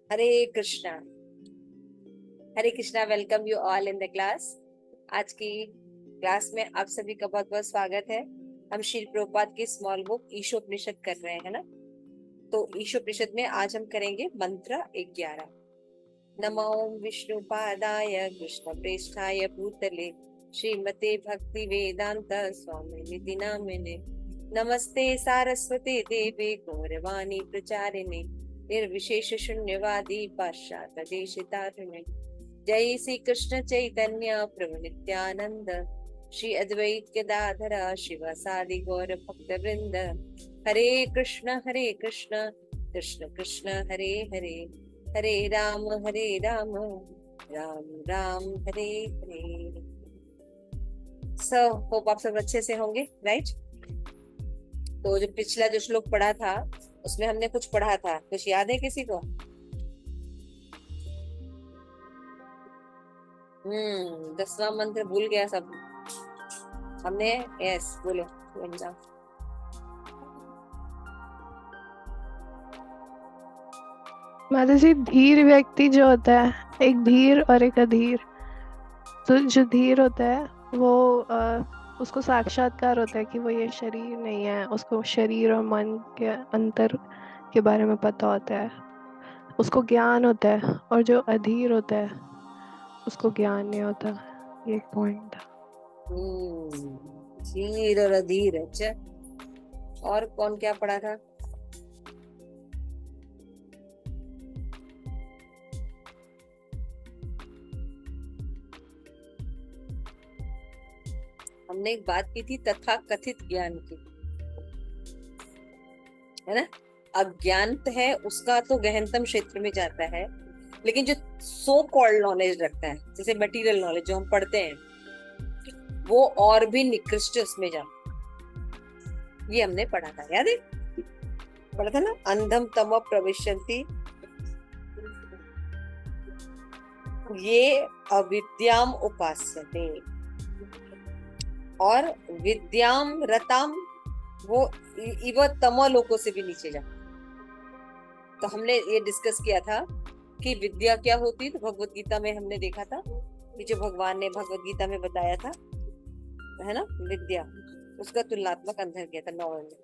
Hare Krishna. Hare Krishna. Welcome you all in the class. आज की class में आप सभी का बहुत बहुत स्वागत है। हम श्री प्रभुपाद की स्मॉल बुक ईशोपनिषद कर रहे हैं ना। तो ईशोपनिषद में आज हम करेंगे मंत्र 11। नमो विष्णुपादाय कृष्ण प्रेष्ठाय भूतले श्रीमते भक्ति वेदांत स्वामी निधि नामिने नमस्ते सारस्वती देवे गौरवाणी प्रचारिणे निर्विशेष शून्यवादी पाश्चात्य देशितारिणे जय श्री कृष्ण चैतन्य प्रभु नित्यानंद श्री अद्वैत गदाधर शिवासादि गौर भक्त वृंद हरे कृष्ण कृष्ण कृष्ण हरे हरे हरे राम राम राम हरे हरे। सो होप आप सब अच्छे से होंगे, राइट। तो जो पिछला जो श्लोक पढ़ा था उसमें हमने कुछ पढ़ा था, कुछ याद है किसी को? 10वां मंत्र भूल गया सब हमने। यस बोलो वंजा। माता जी, धीर व्यक्ति जो होता है, एक धीर और एक अधीर। तो जो धीर होता है वो उसको साक्षात्कार होता है कि वो ये शरीर नहीं है, उसको शरीर और मन के अंतर के बारे में पता होता है, उसको ज्ञान होता है। और जो अधीर होता है उसको ज्ञान नहीं होता। ये एक पॉइंट था। धीर और अधीर। अच्छा, और कौन क्या पढ़ा था? हमने एक बात की थी तथा कथित ज्ञान की, है ना। अज्ञात है उसका तो गहनतम क्षेत्र में जाता है, लेकिन जो सो कॉल्ड नॉलेज रखता है, जैसे मटेरियल नॉलेज जो हम पढ़ते हैं, वो और भी निकृष्ट उसमें जाता। ये हमने पढ़ा था, याद है? पढ़ा था ना, अंधम तम प्रविशन्ति, ये अविद्याम उपास्यते, और विद्याम रताम वो इव तमो लोकों से भी नीचे जाता। तो हमने ये डिस्कस किया था कि विद्या क्या होती है। तो भगवत गीता में हमने देखा था कि जो भगवान ने भगवत गीता में बताया था, है ना, विद्या, उसका तुलनात्मक अंतर किया था 9वें में।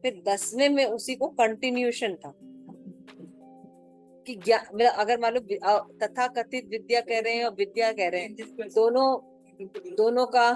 फिर 10वें में उसी को कंटिन्यूशन था कि ज्ञान, मतलब अगर मान लो तथा कथित विद्या कह रहे हैं और विद्या कह रहे हैं, दोनों का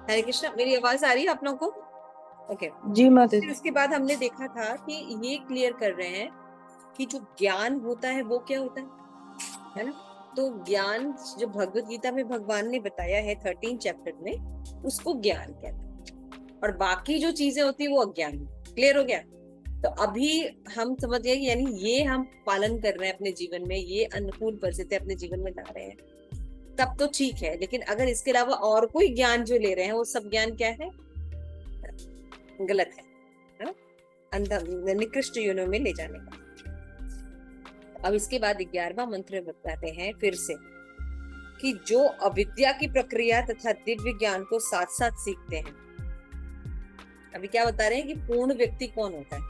हरे कृष्णा, मेरी आवाज आ रही है आप लोगों को? ओके। जी माता फिर उसके बाद हमने देखा था कि ये क्लियर कर रहे हैं कि जो ज्ञान होता है वो क्या होता है ना? तो ज्ञान जो भगवत गीता में भगवान ने बताया है 13 चैप्टर में, उसको ज्ञान कहते हैं, और बाकी जो चीजें होती है वो अज्ञान। क्लियर हो गया? तो अभी हम समझ गए, यानी ये हम पालन कर रहे हैं अपने जीवन में, ये अनुकूल परिस्थिति अपने जीवन में ला रहे हैं, तब तो ठीक है। लेकिन अगर इसके अलावा और कोई ज्ञान जो ले रहे हैं, वो सब ज्ञान क्या है? गलत है ना? अंधा निकृष्ट योनियों में ले जाने का। अब इसके बाद 11वां मंत्र बताते हैं फिर से कि जो अविद्या की प्रक्रिया तथा दिव्य ज्ञान को साथ साथ सीखते हैं। अभी क्या बता रहे हैं कि पूर्ण व्यक्ति कौन होता है?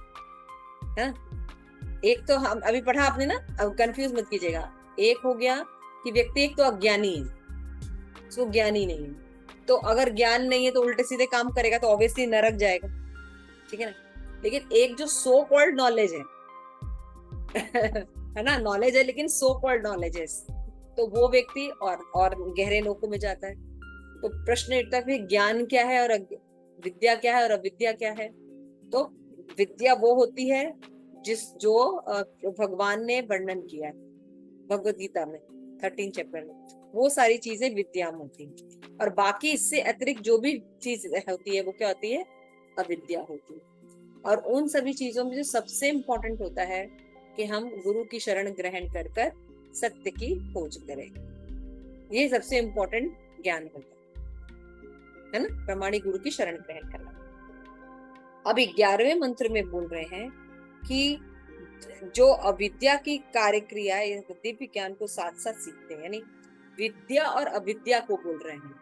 एक तो हम अभी पढ़ा आपने ना, अब कंफ्यूज मत कीजिएगा। एक हो गया कि व्यक्ति एक तो अज्ञानी है, तो ज्ञानी नहीं है। तो अगर ज्ञान नहीं है तो उल्टे सीधे काम करेगा, तो ऑब्वियसली नरक जाएगा, ठीक है ना? लेकिन एक जो सो कॉल्ड नॉलेज है है ना, नॉलेज है लेकिन सो कॉल्ड नॉलेज है, तो वो व्यक्ति और गहरे लोकों में जाता है। तो प्रश्न उठता है ज्ञान क्या है और विद्या क्या है और अविद्या क्या है? तो विद्या वो होती है जो भगवान ने वर्णन किया है भगवत गीता में 13 चैप्टर में, वो सारी चीजें विद्या में होती है। और बाकी इससे अतिरिक्त जो भी चीज होती है वो क्या होती है? अविद्या होती है। और उन सभी चीजों में जो सबसे इम्पोर्टेंट होता है कि हम गुरु की शरण ग्रहण कर कर सत्य की खोज करें, ये सबसे इम्पोर्टेंट ज्ञान होता है ना, प्रमाणिक गुरु की शरण ग्रहण करना। अब 11वें मंत्र में बोल रहे हैं कि जो अविद्या की कार्य क्रिया दिव्य ज्ञान को साथ साथ सीखते हैं, यानी विद्या और अविद्या को बोल रहे हैं।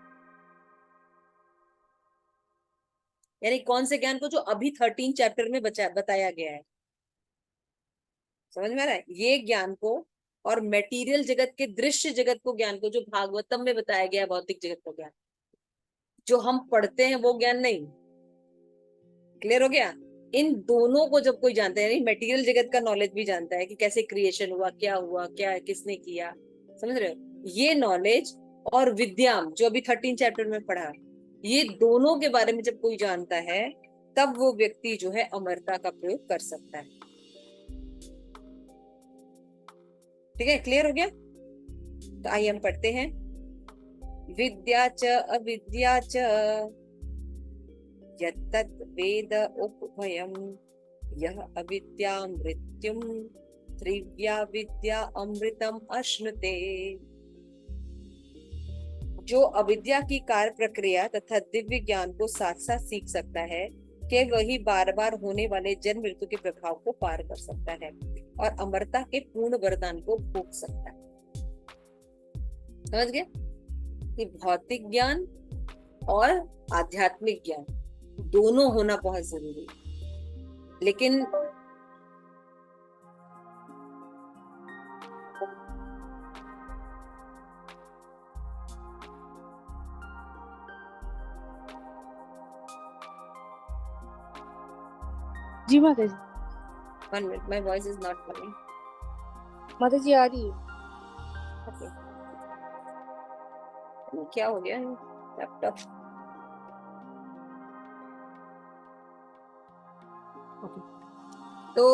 यानी कौन से ज्ञान को? जो अभी 13 चैप्टर में बताया गया है। समझ में आ रहा है? ये ज्ञान को और मेटीरियल जगत के दृश्य जगत को ज्ञान को, जो भागवतम में बताया गया है भौतिक जगत को ज्ञान, जो हम पढ़ते हैं वो ज्ञान नहीं। क्लियर हो गया? इन दोनों को जब कोई जानता है, यानी मेटीरियल जगत का नॉलेज भी जानता है कि कैसे क्रिएशन हुआ, क्या किसने किया, समझ रहे हो? ये नॉलेज और विद्याम जो अभी 13 चैप्टर में पढ़ा, ये दोनों के बारे में जब कोई जानता है, तब वो व्यक्ति जो है अमरता का प्रयोग कर सकता है। ठीक है, क्लियर हो गया? तो आइए हम पढ़ते हैं। विद्या च अविद्या च यत्तत् वेद उपभयम् यः अविद्या मृत्युम् त्रिव्या विद्या अमृतम अश्नुते। जो अविद्या की कार्य प्रक्रिया तथा दिव्य ज्ञान को साथ साथ सीख सकता है, कि वही बार बार होने वाले जन्म मृत्यु के प्रभाव को पार कर सकता है और अमरता के पूर्ण वरदान को भोग सकता है। समझ गए कि भौतिक ज्ञान और आध्यात्मिक ज्ञान दोनों होना बहुत जरूरी है। लेकिन जी माता जी। 1 minute, my voice is not coming. माता जी आ रही है। Okay. क्या हो गया लैपटॉप? तो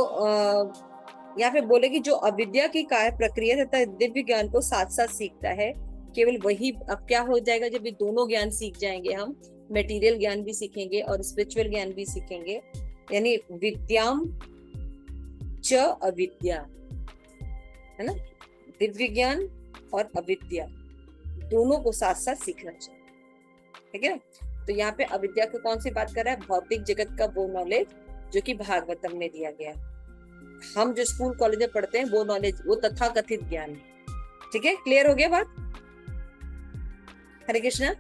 यहाँ पे बोले कि जो अविद्या की कार्य प्रक्रिया तथा दिव्य ज्ञान को साथ साथ सीखता है, केवल वही। अब क्या हो जाएगा जब ये दोनों ज्ञान सीख जाएंगे, हम मेटीरियल ज्ञान भी सीखेंगे और स्पिरिचुअल ज्ञान भी सीखेंगे, यानी विद्याम च अविद्या, है ना, दिव्य ज्ञान और अविद्या दोनों को साथ साथ सीखना चाहिए। ठीक है? तो यहाँ पे अविद्या को कौन सी बात कर रहा है? भौतिक जगत का वो नॉलेज जो कि भागवतम में दिया गया। हम जो स्कूल कॉलेज में पढ़ते हैं वो नॉलेज, वो तथाकथित ज्ञान है। ठीक है, क्लियर हो गया बात? हरे कृष्णा,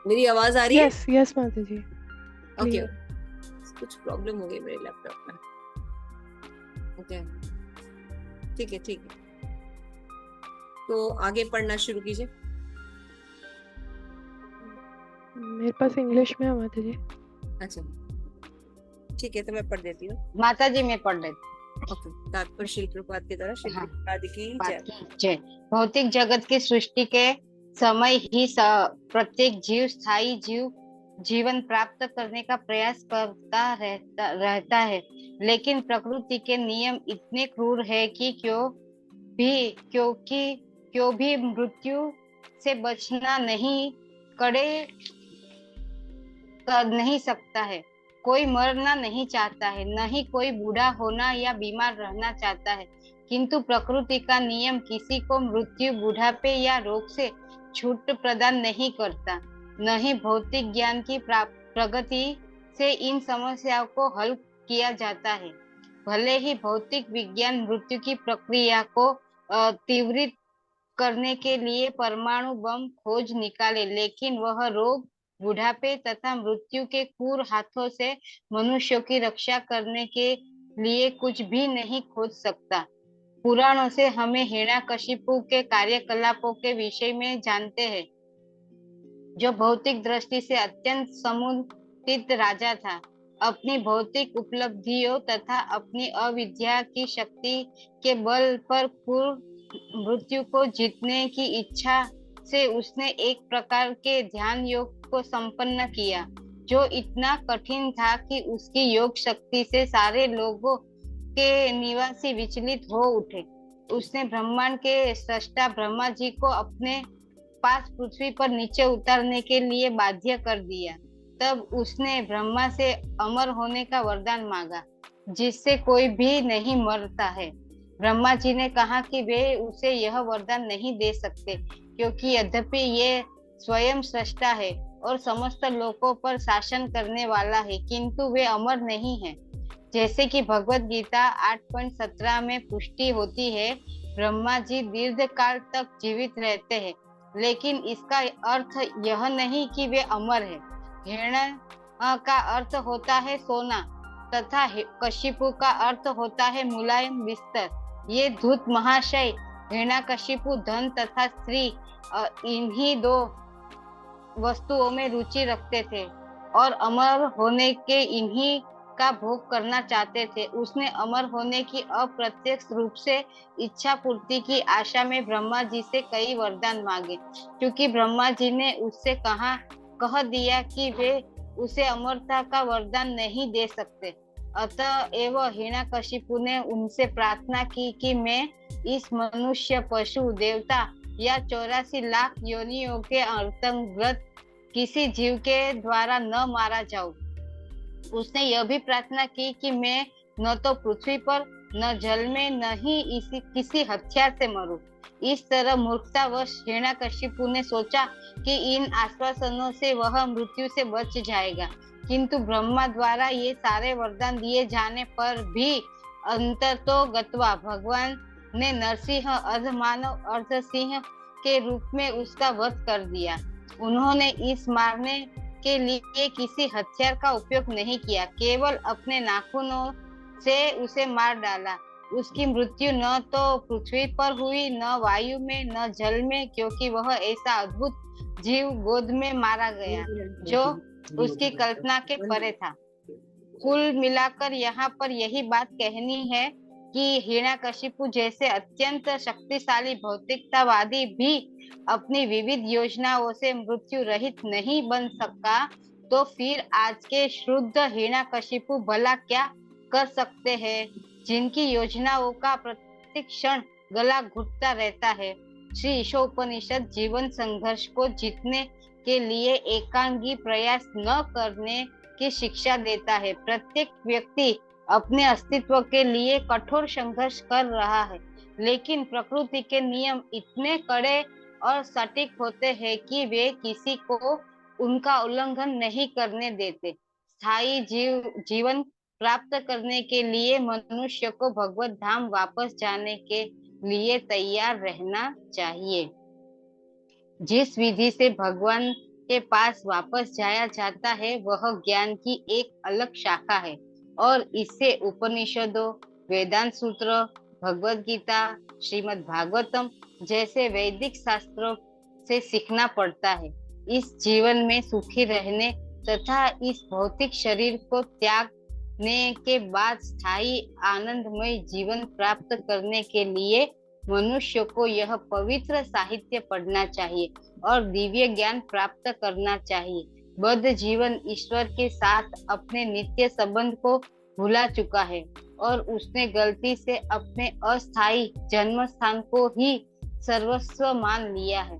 मेरी आवाज आ रही है? यस माता जी। ओके, कुछ प्रॉब्लम हो गई मेरे लैपटॉप में। ओके, ठीक है। तो आगे पढ़ना शुरू कीजिए। मेरे पास इंग्लिश में है माता जी। अच्छा, ठीक है, तो मैं पढ़ देती हूँ। माता जी मैं पढ़ लेती। ओके। तात्पर्य श्री प्रभुपाद की तरह श्री हाँ। प्रभुपाद की जय। जय। भौतिक जगत की सृष्टि के समय ही प्रत्येक जीव स्थायी जीवन प्राप्त करने का प्रयास करता रहता है। लेकिन प्रकृति के नियम इतने क्रूर है कि क्यों भी मृत्यु से बचना कर नहीं सकता है। कोई मरना नहीं चाहता है, न ही कोई बूढ़ा होना या बीमार रहना चाहता है। किंतु प्रकृति का नियम किसी को मृत्यु, बुढ़ापे या रोग से छूट प्रदान नहीं करता। न ही भौतिक ज्ञान की प्रगति से इन समस्याओं को हल किया जाता है। भले ही भौतिक विज्ञान मृत्यु की प्रक्रिया को तीव्रित करने के लिए परमाणु बम खोज निकाले, लेकिन वह रोग, बुढ़ापे तथा मृत्यु के क्रूर हाथों से मनुष्यों की रक्षा करने के लिए कुछ भी नहीं खोज सकता। पुराणों से हमें हिरण्यकशिपु के कार्यकलापों के विषय में जानते हैं, जो भौतिक दृष्टि से अत्यंत समुन्नत राजा था। अपनी भौतिक उपलब्धियों तथा अपनी अविद्या की शक्ति के बल पर मृत्यु को जीतने की इच्छा से उसने एक प्रकार के ध्यान योग को संपन्न किया, जो इतना कठिन था कि उसकी योग शक्ति से सारे लोगों के निवासी विचलित हो उठे। उसने ब्रह्मांड के सृष्टा ब्रह्मा जी को अपने पास पृथ्वी पर नीचे उतरने के लिए बाध्य कर दिया। तब उसने ब्रह्मा से अमर होने का वरदान मांगा, जिससे कोई भी नहीं मरता है। ब्रह्मा जी ने कहा कि वे उसे यह वरदान नहीं दे सकते, क्योंकि यद्यपि ये स्वयं सृष्टा है और समस्त लोकों पर शासन करने वाला है, किंतु वे अमर नहीं है। जैसे कि भगवत गीता 8.17 में पुष्टि होती है, ब्रह्मा जी दीर्घ काल तक जीवित रहते हैं, लेकिन इसका अर्थ यह नहीं कि वे अमर है। हिरण्य का अर्थ होता है सोना तथा कशिपु का अर्थ होता है मुलायम बिस्तर। ये धूत महाशय हिरण्यकशिपु धन तथा स्त्री, इन्हीं दो वस्तुओं में रुचि रखते थे और अमर होने के इन्हीं का भोग करना चाहते थे। उसने अमर होने की अप्रत्यक्ष रूप से इच्छा पूर्ति की आशा में ब्रह्मा जी से कई वरदान मांगे, क्योंकि ब्रह्मा जी ने उससे कह दिया कि वे उसे अमरता का वरदान नहीं दे सकते। अतएव हिरण्यकशिपु ने उनसे प्रार्थना की कि मैं इस मनुष्य, पशु, देवता या 84 लाख योनियों के अंतर्गत किसी जीव के द्वारा न मारा जाऊं। उसने यह भी प्रार्थना की कि मैं न तो पृथ्वी पर, न जल में, न ही किसी हथियार से मरूं। इस तरह मूर्खतावश हिरण्यकशिपु ने सोचा कि इन आश्वासनों से वह मृत्यु से बच जाएगा, किंतु ब्रह्मा द्वारा ये सारे वरदान दिए जाने पर भी अंततो गत्वा भगवान ने नरसिंह, अर्धमानव, अर्धसिंह के रूप में उसका वध कर दिया। उन्होंने इस मारने के लिए किसी हथियार का उपयोग नहीं किया, केवल अपने नाखूनों से उसे मार डाला। उसकी मृत्यु न तो पृथ्वी पर हुई, न वायु में, न जल में, क्योंकि वह ऐसा अद्भुत जीव गोद में मारा गया जो उसकी कल्पना के परे था। कुल मिलाकर यहाँ पर यही बात कहनी है कि हिरण्यकशिपु जैसे अत्यंत शक्तिशाली भौतिकतावादी भी अपनी विविध योजनाओं से मृत्यु रहित नहीं बन सका, तो फिर आज के शुद्ध हिरण्यकशिपु भला क्या कर सकते हैं, जिनकी योजनाओं का प्रत्येक क्षण गला घुटता रहता है। श्री ईशोपनिषद जीवन संघर्ष को जीतने के लिए एकांगी प्रयास न करने की शिक्षा देता है। प्रत्येक व्यक्ति अपने अस्तित्व के लिए कठोर संघर्ष कर रहा है, लेकिन प्रकृति के नियम इतने कड़े और सटीक होते हैं कि वे किसी को उनका उल्लंघन नहीं करने देते। स्थायी जीवन प्राप्त करने के लिए मनुष्य को भगवत धाम वापस जाने के लिए तैयार रहना चाहिए। जिस विधि से भगवान के पास वापस जाया जाता है वह ज्ञान की एक अलग शाखा है और इससे उपनिषदों, वेदांत सूत्र, भगवत गीता, श्रीमद् भागवतम जैसे वैदिक शास्त्रों से सीखना पड़ता है। इस जीवन में सुखी रहने तथा इस भौतिक शरीर को त्यागने के बाद स्थायी आनंदमय जीवन प्राप्त करने के लिए मनुष्य को यह पवित्र साहित्य पढ़ना चाहिए और दिव्य ज्ञान प्राप्त करना चाहिए। बद्ध जीवन ईश्वर के साथ अपने नित्य संबंध को भुला चुका है और उसने गलती से अपने अस्थायी जन्म स्थान को ही सर्वस्व मान लिया है।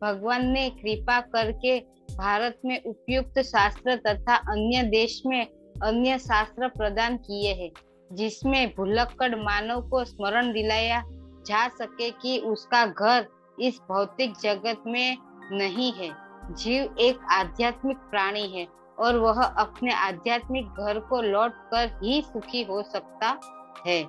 भगवान ने कृपा करके भारत में उपयुक्त शास्त्र तथा अन्य देश में अन्य शास्त्र प्रदान किए हैं, जिसमें भुलक्कड़ मानव को स्मरण दिलाया जा सके कि उसका घर इस भौतिक जगत में नहीं है। जीव एक आध्यात्मिक प्राणी है और वह अपने आध्यात्मिक घर को लौट कर ही सुखी हो सकता है।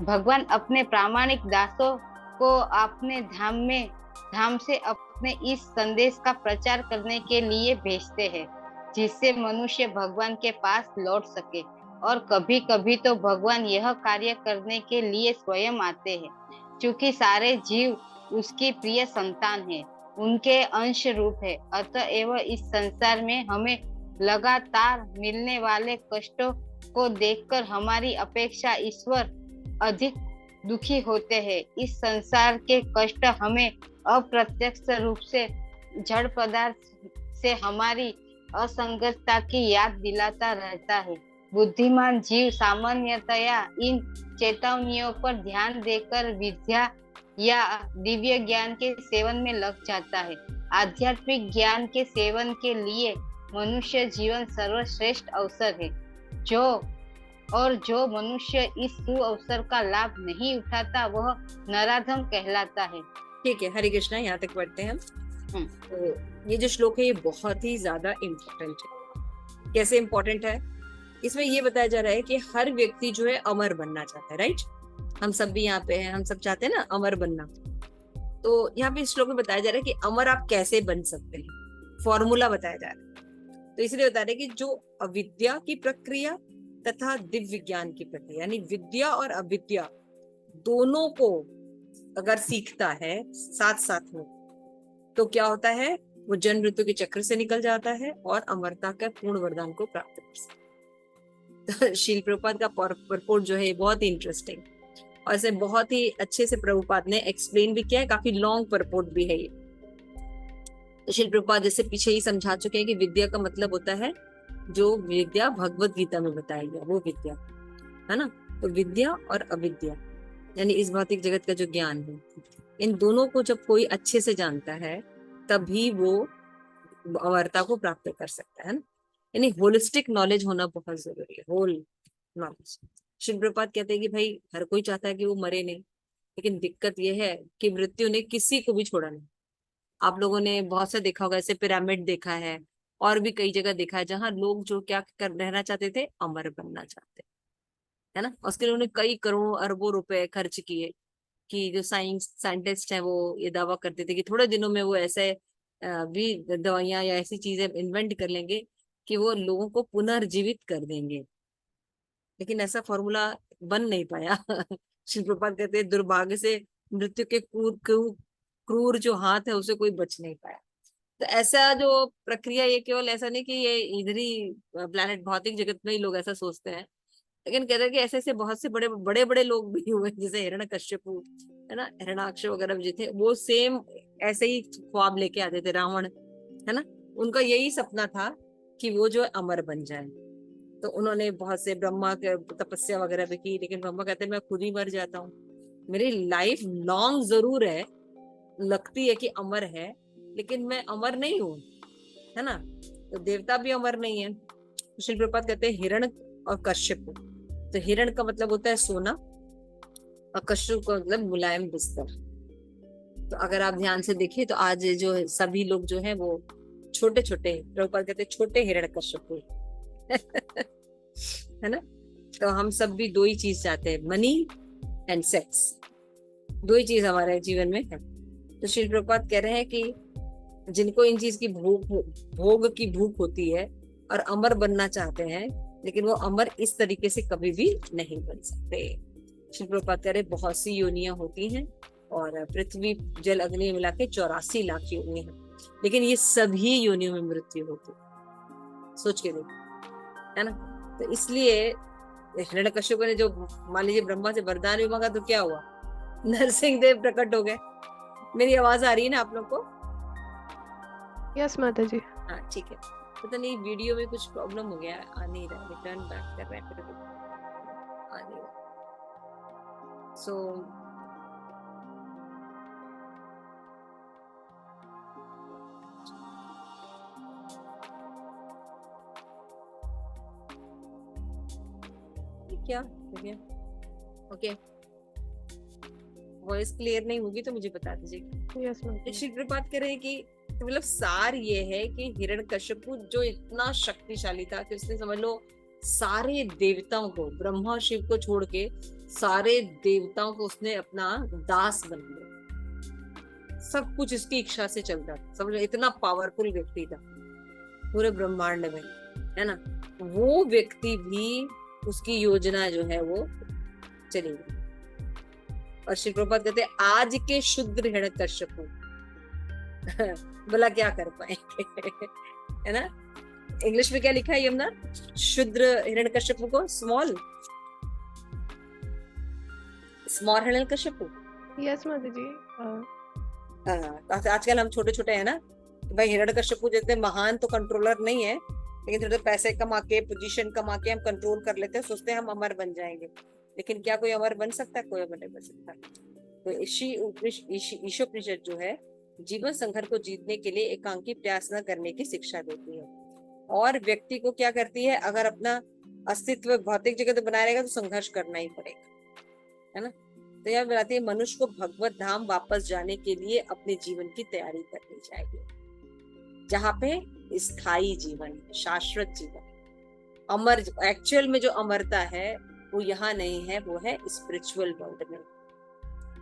भगवान अपने प्रामाणिक दासों को अपने धाम से अपने इस संदेश का प्रचार करने के लिए भेजते हैं, जिससे मनुष्य भगवान के पास लौट सके। और कभी कभी तो भगवान यह कार्य करने के लिए स्वयं आते हैं, क्योंकि सारे जीव उसकी प्रिय संतान है, उनके अंश रूप है। अतएव इस संसार में हमें लगातार मिलने वाले कष्टों को देखकर हमारी अपेक्षा ईश्वर अधिक दुखी होते हैं। इस संसार के कष्ट हमें अप्रत्यक्ष रूप से जड़ पदार्थ से हमारी असंगतता की याद दिलाता रहता है। बुद्धिमान जीव सामान्यतया इन चेतावनियों पर ध्यान देकर विद्या या दिव्य ज्ञान के सेवन में लग जाता है। आध्यात्मिक ज्ञान के सेवन के लिए मनुष्य जीवन सर्वश्रेष्ठ अवसर है। जो मनुष्य इस सुअवसर का लाभ नहीं उठाता वह नराधम कहलाता है। ठीक है, हरे कृष्णा, यहाँ तक पढ़ते हैं हम। तो ये जो श्लोक है ये बहुत ही ज्यादा इम्पोर्टेंट है। कैसे इम्पोर्टेंट है? इसमें ये बताया जा रहा है कि हर व्यक्ति जो है अमर बनना चाहता है, राइट? हम सब भी यहाँ पे हैं, हम सब चाहते हैं ना अमर बनना। तो यहाँ पे इस श्लोक में बताया जा रहा है कि अमर आप कैसे बन सकते हैं, फॉर्मूला बताया जा रहा है। तो इसलिए बता रहे हैं कि जो अविद्या की प्रक्रिया तथा दिव्य ज्ञान की प्रक्रिया, यानी विद्या और अविद्या दोनों को अगर सीखता है साथ साथ में, तो क्या होता है? वो जन्म मृत्यु के चक्र से निकल जाता है और अमरता का पूर्ण वरदान को प्राप्त कर सकता है। शील प्रभुपाद का परपोर्ट जो है बहुत ही इंटरेस्टिंग, और इसे बहुत ही अच्छे से प्रभुपाद ने एक्सप्लेन भी किया है, काफी लॉन्ग परपोर्ट भी है ये। तो शील प्रभुपाद जैसे पीछे ही समझा चुके हैं कि विद्या का मतलब होता है जो विद्या भगवत गीता में बताया गया वो विद्या है ना। तो विद्या और अविद्या यानी इस भौतिक जगत का जो ज्ञान है, इन दोनों को जब कोई अच्छे से जानता है तभी वो अमरता को प्राप्त कर सकता है ना। यानी होलिस्टिक नॉलेज होना बहुत जरूरी है, होल नॉलेज। श्री प्रभुपाद कहते हैं कि भाई हर कोई चाहता है कि वो मरे नहीं, लेकिन दिक्कत ये है कि मृत्यु ने किसी को भी छोड़ा नहीं। आप लोगों ने बहुत सा देखा होगा, ऐसे पिरामिड देखा है और भी कई जगह देखा है जहां लोग जो क्या कर रहना चाहते थे, अमर बनना चाहते है ना। उसके लिए उन्होंने कई करोड़ों अरबों रुपए खर्च किए कि जो साइंटिस्ट है वो ये दावा करते थे कि थोड़े दिनों में वो ऐसे भी दवाइयां या ऐसी चीजें इन्वेंट कर लेंगे कि वो लोगों को पुनर्जीवित कर देंगे, लेकिन ऐसा फॉर्मूला बन नहीं पाया। श्री प्रभुपाद कहते हैं दुर्भाग्य से मृत्यु के क्रूर जो हाथ है उसे कोई बच नहीं पाया। तो ऐसा जो प्रक्रिया, ये केवल ऐसा नहीं कि ये इधर ही प्लैनेट भौतिक जगत में ही लोग ऐसा सोचते हैं, लेकिन कहते हैं कि ऐसे ऐसे बहुत से बड़े बड़े लोग भी हुए, जैसे हिरण्यकश्यपु है ना, हिरण्याक्ष वगैरह जो थे वो सेम ऐसे ही ख्वाब लेके आते थे। रावण है ना, उनका यही सपना था कि वो जो अमर बन जाए। तो उन्होंने बहुत से ब्रह्मा के तपस्या वगैरह भी की, लेकिन ब्रह्मा कहते हैं मैं खुद ही मर जाता हूँ, मेरी लाइफ लॉन्ग जरूर है, लगती है कि अमर है, लेकिन मैं अमर नहीं हूँ, है ना। तो देवता भी अमर नहीं है। श्री प्रभुपाद कहते हैं हिरण और कश्यप। तो हिरण का मतलब होता है सोना और कश्यप का मतलब मुलायम बिस्तर। तो अगर आप ध्यान से देखिए तो आज जो सभी लोग जो हैं वो छोटे छोटे, प्रभुपाद कहते हैं छोटे हिरण कश्यप है ना। तो हम सब भी दो ही चीज चाहते हैं, मनी एंड सेक्स, दो ही चीज हमारे जीवन में है। तो श्री प्रभुपाद कह रहे हैं कि जिनको इन चीज की भोग की भूख होती है और अमर बनना चाहते हैं, लेकिन वो अमर इस तरीके से कभी भी नहीं बन सकते। श्री प्रभुपाद कह रहे बहुत सी योनियां होती हैं और पृथ्वी जल अग्नि मिला के 84 लाख योनि है, लेकिन ये सभी योनियों में मृत्यु होती है। सोच के देखो, है ना। तो इसलिए हिरण्यकश्यप ने जो मान लीजिए ब्रह्मा से वरदान भी मांगा तो क्या हुआ, नरसिंह देव प्रकट हो गए। मेरी आवाज आ रही है ना आप लोग को? यस माता जी। हाँ ठीक है। पता नहीं वीडियो में कुछ प्रॉब्लम हो गया, आ नहीं रहा, रिटर्न बैक कर रहा है फिर भी आ नहीं रहा। सो क्या ओके, वॉइस क्लियर नहीं होगी तो मुझे बता दीजिए। यस माता जी। श्री प्रपात कह रहे हैं कि तो मतलब सार ये है कि हिरण्यकश्यपु जो इतना शक्तिशाली था कि उसने समझ लो सारे देवताओं को, ब्रह्मा और शिव को छोड़ के सारे देवताओं को उसने अपना दास बना लिया। सब कुछ इसकी इच्छा से चलता था, समझ लो इतना पावरफुल व्यक्ति था पूरे ब्रह्मांड में, है ना। वो व्यक्ति भी उसकी योजना जो है वो चली गई। और श्री प्रपात कहते हैं आज के शुद्ध हिरण्यकश्यपु भला क्या कर पाएंगे है ना। इंग्लिश में क्या लिखा है यमुना? शुद्र हिरण्यकश्यपु को स्मॉल हिरण्यकश्यपु। यस माता जी। तो आजकल हम छोटे छोटे है ना, भाई हिरण्यकश्यपु जितने महान तो कंट्रोलर नहीं है, लेकिन थोड़े पैसे कमा के पोजीशन कमा के हम कंट्रोल कर लेते हैं, सोचते हैं हम अमर बन जाएंगे। लेकिन क्या कोई अमर बन सकता है? कोई अमर नहीं बन सकता। तो ईशोपनिषद जो है जीवन संघर्ष को जीतने के लिए एकांकी प्रयास न करने की शिक्षा देती है, और व्यक्ति को क्या करती है, अगर अपना अस्तित्व भौतिक जगत बनाए रहेगा तो संघर्ष करना ही पड़ेगा, है ना। तो यह बताती है मनुष्य को भगवत धाम वापस जाने के लिए अपने जीवन की तैयारी करनी चाहिए, जहाँ पे स्थायी जीवन, शाश्वत जीवन, अमर, एक्चुअल में जो अमरता है वो यहाँ नहीं है, वो है स्पिरिचुअल वर्ल्ड में।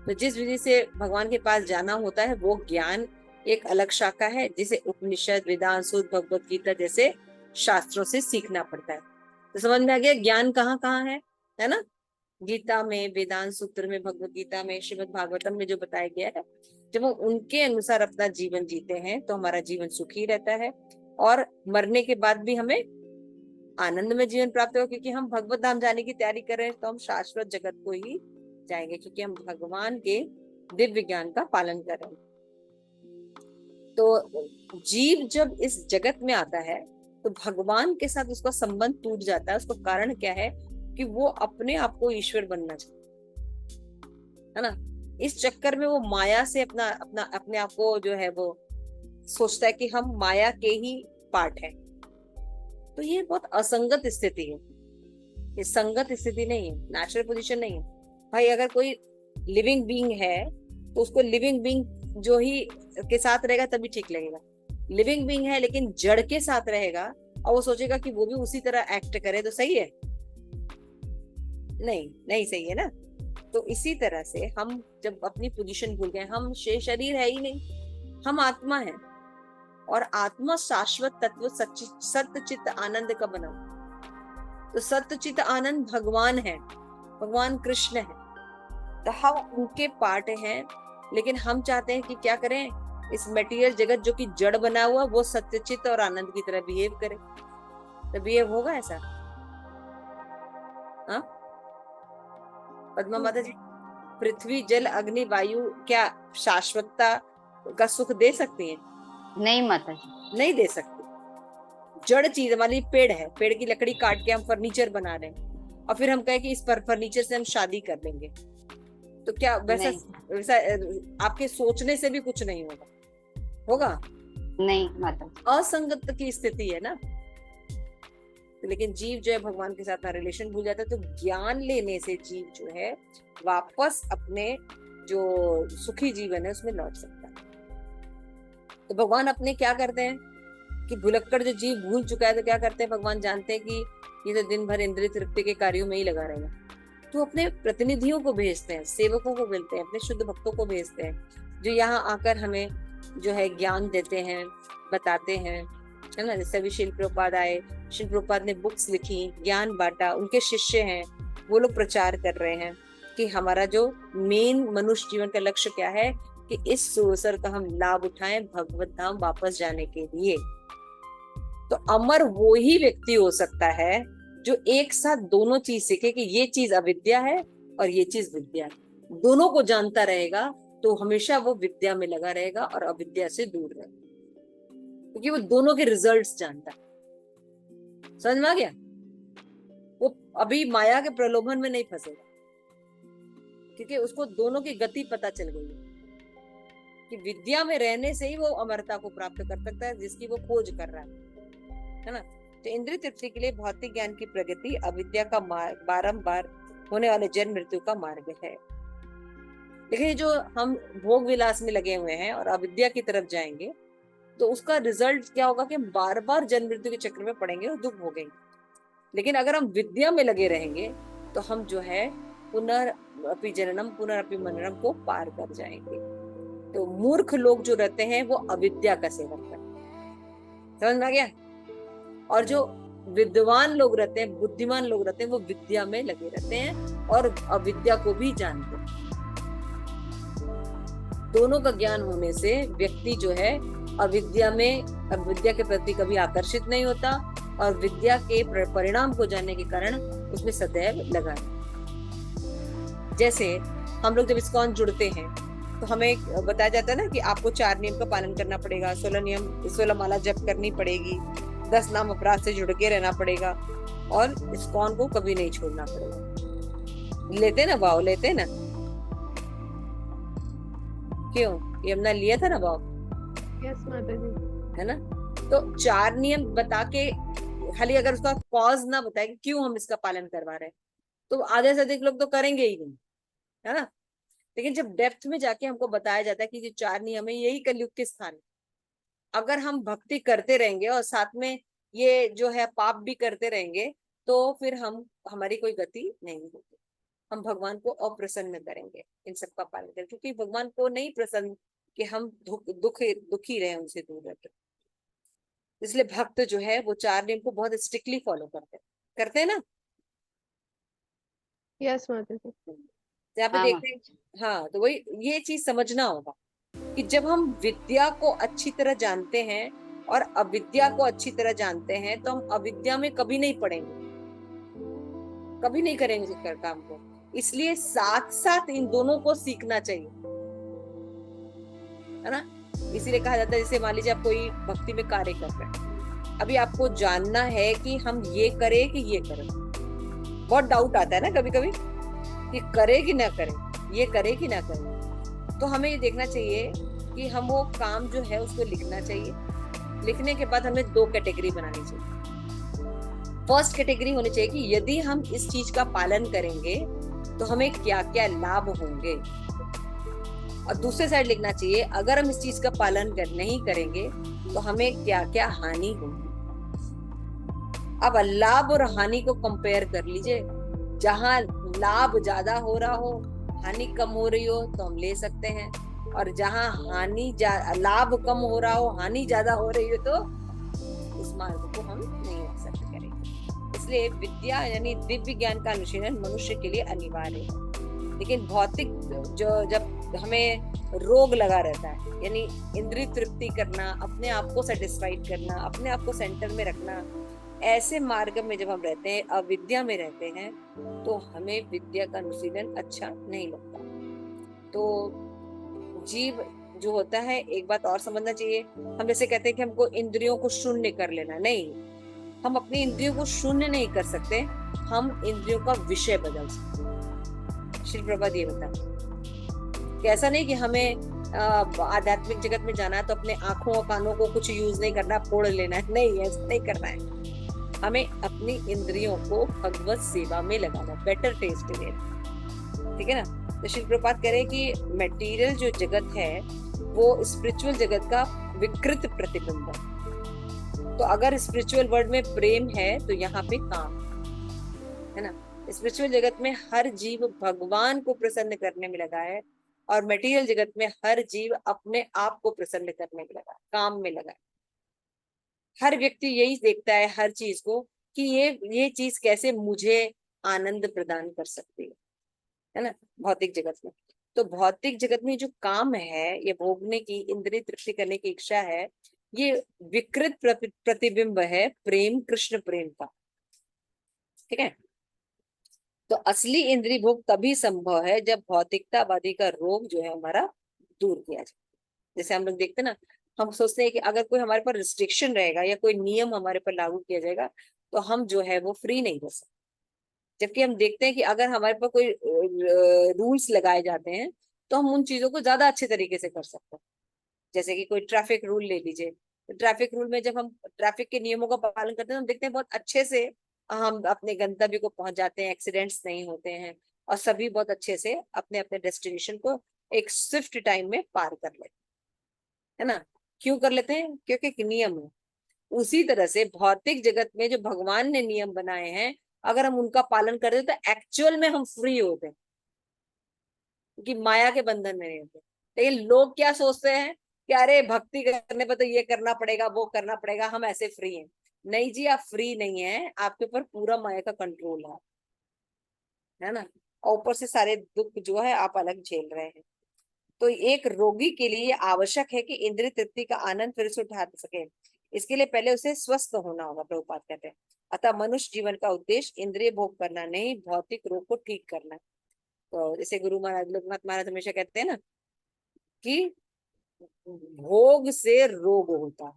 तो जिस विधि से भगवान के पास जाना होता है वो ज्ञान एक अलग शाखा है, जिसे उपनिषद, वेदांत, सूत्र, भगवत गीता जैसे शास्त्रों से सीखना पड़ता है। तो समझ में आ गया ज्ञान कहाँ कहाँ है ना। गीता में, वेदांत सूत्र में, भगवत गीता में, श्रीमद् भागवतम में जो बताया गया है, जब हम उनके अनुसार अपना जीवन जीते हैं तो हमारा जीवन सुखी रहता है, और मरने के बाद भी हमें आनंद में जीवन प्राप्त हो, क्योंकि हम भगवत धाम जाने की तैयारी कर रहे हैं तो हम शाश्वत जगत को ही जाएंगे, क्योंकि हम भगवान के दिव्य ज्ञान का पालन कर रहे हैं। तो जीव जब इस जगत में आता है तो भगवान के साथ उसका संबंध टूट जाता है। उसका कारण क्या है कि वो अपने आप को ईश्वर बनना चाहता है ना। इस चक्कर में वो माया से अपने आप को जो है वो सोचता है कि हम माया के ही पार्ट है। तो ये बहुत असंगत स्थिति है, ये संगत स्थिति नहीं है, नेचुरल पोजीशन नहीं है। भाई अगर कोई लिविंग बीइंग है तो उसको लिविंग बीइंग जो ही के साथ रहेगा तभी ठीक लगेगा। लिविंग बीइंग है लेकिन जड़ के साथ रहेगा और वो सोचेगा कि वो भी उसी तरह एक्ट करे तो सही है? नहीं सही है ना। तो इसी तरह से हम जब अपनी पोजीशन भूल गए, हम शरीर है ही नहीं, हम आत्मा है, और आत्मा शाश्वत तत्व सत्य चित्त आनंद का बना। तो सत्य चित्त आनंद भगवान है, भगवान कृष्ण है, तो हम उनके पार्ट हैं। लेकिन हम चाहते हैं कि क्या करें, इस मटेरियल जगत जो कि जड़ बना हुआ वो सत्यचित और आनंद की तरह बिहेव करे। तो बिहेव होगा ऐसा? हाँ पद्मा माता जी, पृथ्वी, जल, अग्नि, वायु क्या शाश्वतता का सुख दे सकती है? नहीं माता जी, नहीं दे सकती। जड़ चीज हमारी पेड़ है, पेड़ की लकड़ी काट के हम फर्नीचर बना रहे हैं और फिर हम कहें कि इस पर फर्नीचर से हम शादी कर लेंगे, तो क्या वैसा आपके सोचने से भी कुछ नहीं होगा? नहीं माता जी, असंगत की स्थिति है ना। लेकिन जीव जो है भगवान के साथ रिलेशन भूल जाता है, तो ज्ञान लेने से जीव जो है वापस अपने जो सुखी जीवन है उसमें लौट सकता है। तो भगवान अपने क्या करते हैं कि भुलक्कड़ जो जीव भूल चुका है तो क्या करते हैं, भगवान जानते हैं कि ये तो दिन भर इंद्रिय तृप्ति के कार्यों में ही लगा रहेगा, तो अपने प्रतिनिधियों को भेजते हैं, सेवकों को भेजते हैं, अपने शुद्ध भक्तों को भेजते हैं, जो यहाँ आकर हमें जो है ज्ञान देते हैं, बताते हैं, है ना। जैसे अभी शिल प्रभुपाद आए, शिल प्रभुपाद ने बुक्स लिखी, ज्ञान बांटा, उनके शिष्य हैं, वो लोग प्रचार कर रहे हैं कि हमारा जो मेन मनुष्य जीवन का लक्ष्य क्या है कि इस अवसर का हम लाभ उठाएं भगवत धाम वापस जाने के लिए। तो अमर वो ही व्यक्ति हो सकता है जो एक साथ दोनों चीज सीखे कि ये चीज अविद्या है और ये चीज विद्या है। दोनों को जानता रहेगा तो हमेशा वो विद्या में लगा रहेगा और अविद्या से दूर रहेगा, क्योंकि वो दोनों के रिजल्ट्स जानता है। समझ में आ गया? वो अभी माया के प्रलोभन में नहीं फंसेगा, क्योंकि उसको दोनों की गति पता चल गई है कि विद्या में रहने से ही वो अमरता को प्राप्त कर सकता है, जिसकी वो खोज कर रहा है ना। तो इंद्रिय तृप्ति के लिए भौतिक ज्ञान की प्रगति अविद्या का बारंबार होने वाले जन्म मृत्यु का मार्ग है। लेकिन जो हम भोग विलास में लगे हुए हैं और अविद्या की तरफ जाएंगे, तो उसका रिजल्ट क्या होगा कि बार बार जन्म मृत्यु के चक्र में पड़ेंगे और दुख भोगेंगे। लेकिन अगर हम विद्या में लगे रहेंगे तो हम जो है पुनरअपि जननम पुनरअपि मननम को पार कर जाएंगे। तो मूर्ख लोग जो रहते हैं वो अविद्या का सेवन करते हैं। समझ में आ गया? और जो विद्वान लोग रहते हैं, बुद्धिमान लोग रहते हैं, वो विद्या में लगे रहते हैं और अविद्या को भी जानते हैं। दोनों का ज्ञान होने से व्यक्ति जो है अविद्या के प्रति कभी आकर्षित नहीं होता और विद्या के परिणाम को जानने के कारण उसमें सदैव लगा है। जैसे हम लोग जब इस्कॉन जुड़ते हैं तो हमें बताया जाता है ना कि आपको 4 नियम का पालन करना पड़ेगा, 16 माला जप करनी पड़ेगी, 10 नाम अपराध से जुड़ के रहना पड़ेगा और इस्कॉन को कभी नहीं छोड़ना पड़ेगा। लेते ना भाव, लेते ना? क्यों? ये हमने लिया था ना भाव? यस माता जी। है ना? तो 4 नियम बता के खाली अगर उसका कॉज ना बताए कि क्यों हम इसका पालन करवा रहे हैं, तो आधे से अधिक लोग तो करेंगे ही नहीं, है ना। लेकिन जब डेप्थ में जाके हमको बताया जाता है कि जो 4 नियम है यही कलयुग के स्थान है, अगर हम भक्ति करते रहेंगे और साथ में ये जो है पाप भी करते रहेंगे तो फिर हमारी कोई गति नहीं होगी। हम भगवान को अप्रसन्न करेंगे इन सब का पालन करें, क्योंकि भगवान को नहीं प्रसन्न कि हम दुखी रहे उनसे दूर रहकर। इसलिए भक्त जो है वो 4 नियम को बहुत स्ट्रिक्टली फॉलो करते हैं ना। यस माता जी। यहाँ पे देखते हैं। हाँ, तो वही ये चीज समझना होगा कि जब हम विद्या को अच्छी तरह जानते हैं और अविद्या को अच्छी तरह जानते हैं तो हम अविद्या में कभी नहीं पड़ेंगे, कभी नहीं करेंगे इस काम को। इसलिए साथ साथ इन दोनों को सीखना चाहिए, है ना। इसीलिए कहा जाता है, जैसे मान लीजिए आप कोई भक्ति में कार्य कर रहे हैं, अभी आपको जानना है कि हम ये करें कि ये करें। बहुत डाउट आता है ना कभी कभी कि करे कि ना करें, ये करे कि ना करें। तो हमें ये देखना चाहिए कि हम वो काम जो है उसको लिखना चाहिए। लिखने के बाद हमें 2 कैटेगरी बनानी चाहिए। फर्स्ट कैटेगरी होनी चाहिए कि यदि हम इस चीज का पालन करेंगे तो हमें क्या क्या लाभ होंगे, और दूसरे साइड लिखना चाहिए अगर हम इस चीज का पालन नहीं करेंगे तो हमें क्या क्या हानि होगी। अब लाभ और हानि को कंपेयर कर लीजिए। जहां लाभ ज्यादा हो रहा हो, हानि कम हो रही हो तो हम ले सकते हैं, और जहां लाभ कम हो रहा हो, हानि ज्यादा हो रही हो तो उस मार्ग को हम नहीं एक्सेप्ट करेंगे। इसलिए विद्या यानी दिव्य ज्ञान का अनुशीलन मनुष्य के लिए अनिवार्य है। लेकिन भौतिक जो जब हमें रोग लगा रहता है, यानी इंद्रिय तृप्ति करना, अपने आप को सेटिस्फाइड करना, अपने आप को सेंटर में रखना, ऐसे मार्ग में जब हम रहते हैं, अविद्या में रहते हैं, तो हमें विद्या का अनुशीलन अच्छा नहीं लगता। तो जीव जो होता है, एक बात और समझना चाहिए, हम जैसे कहते हैं कि हमको इंद्रियों को शून्य कर लेना, नहीं, हम अपनी इंद्रियों को शून्य नहीं कर सकते, हम इंद्रियों का विषय बदल सकते हैं। श्री प्रभुपाद ये बता कि ऐसा नहीं कि हमें आध्यात्मिक जगत में जाना है तो अपने आंखों और कानों को कुछ यूज नहीं करना, फोड़ लेना है, नहीं, ऐसा नहीं करना है। हमें अपनी इंद्रियों को भगवत सेवा में लगाना, बेटर टेस्ट देना, ठीक है ना। तो श्री प्रभुपाद कह रहे हैं कि मटेरियल जो जगत है वो स्पिरिचुअल जगत का विकृत प्रतिबिंब है। तो अगर स्पिरिचुअल वर्ल्ड में प्रेम है तो यहाँ पे काम है ना। स्पिरिचुअल जगत में हर जीव भगवान को प्रसन्न करने में लगा है, और मटेरियल जगत में हर जीव अपने आप को प्रसन्न करने में लगा, काम में लगा है। हर व्यक्ति यही देखता है हर चीज को कि ये चीज कैसे मुझे आनंद प्रदान कर सकती है ना, भौतिक जगत में। तो भौतिक जगत में जो काम है, ये भोगने की, इंद्रिय तृप्ति करने की इच्छा है, ये विकृत प्रतिबिंब है प्रेम, कृष्ण प्रेम का, ठीक है। तो असली इंद्रिय भोग तभी संभव है जब भौतिकतावादी का रोग जो है हमारा दूर किया जाए। जैसे हम लोग देखते हैं ना, हम सोचते हैं कि अगर कोई हमारे पर रिस्ट्रिक्शन रहेगा या कोई नियम हमारे पर लागू किया जाएगा तो हम जो है वो फ्री नहीं रह सकते। जबकि हम देखते हैं कि अगर हमारे पर कोई रूल्स लगाए जाते हैं तो हम उन चीजों को ज्यादा अच्छे तरीके से कर सकते हैं। जैसे कि कोई ट्रैफिक रूल ले लीजिए, तो ट्रैफिक रूल में जब हम ट्रैफिक के नियमों का पालन करते हैं तो हम देखते हैं बहुत अच्छे से हम अपने गंतव्य को पहुंच जाते हैं, एक्सीडेंट्स नहीं होते हैं और सभी बहुत अच्छे से अपने अपने डेस्टिनेशन को एक स्विफ्ट टाइम में पार कर लेते हैं, है ना। क्यों कर लेते हैं? क्योंकि एक नियम है। उसी तरह से भौतिक जगत में जो भगवान ने नियम बनाए हैं, अगर हम उनका पालन करते तो एक्चुअल में हम फ्री होते हैं, क्योंकि माया के बंधन में नहीं होते। लेकिन लोग क्या सोचते हैं कि अरे भक्ति करने पर तो ये करना पड़ेगा, वो करना पड़ेगा, हम ऐसे फ्री हैं। नहीं जी, आप फ्री नहीं है, आपके ऊपर पूरा माया का कंट्रोल है ना। और ऊपर से सारे दुख जो है आप अलग झेल रहे हैं। तो एक रोगी के लिए आवश्यक है कि इंद्रिय तृप्ति का आनंद फिर से उठा सके। इसके लिए पहले उसे स्वस्थ होना होगा, प्रभुपाद कहते हैं। अतः मनुष्य जीवन का उद्देश्य इंद्रिय भोग करना नहीं, भौतिक रोग को ठीक करना है। तो जैसे गुरु महाराज लोकनाथ महाराज हमेशा कहते हैं ना कि भोग से रोग होता है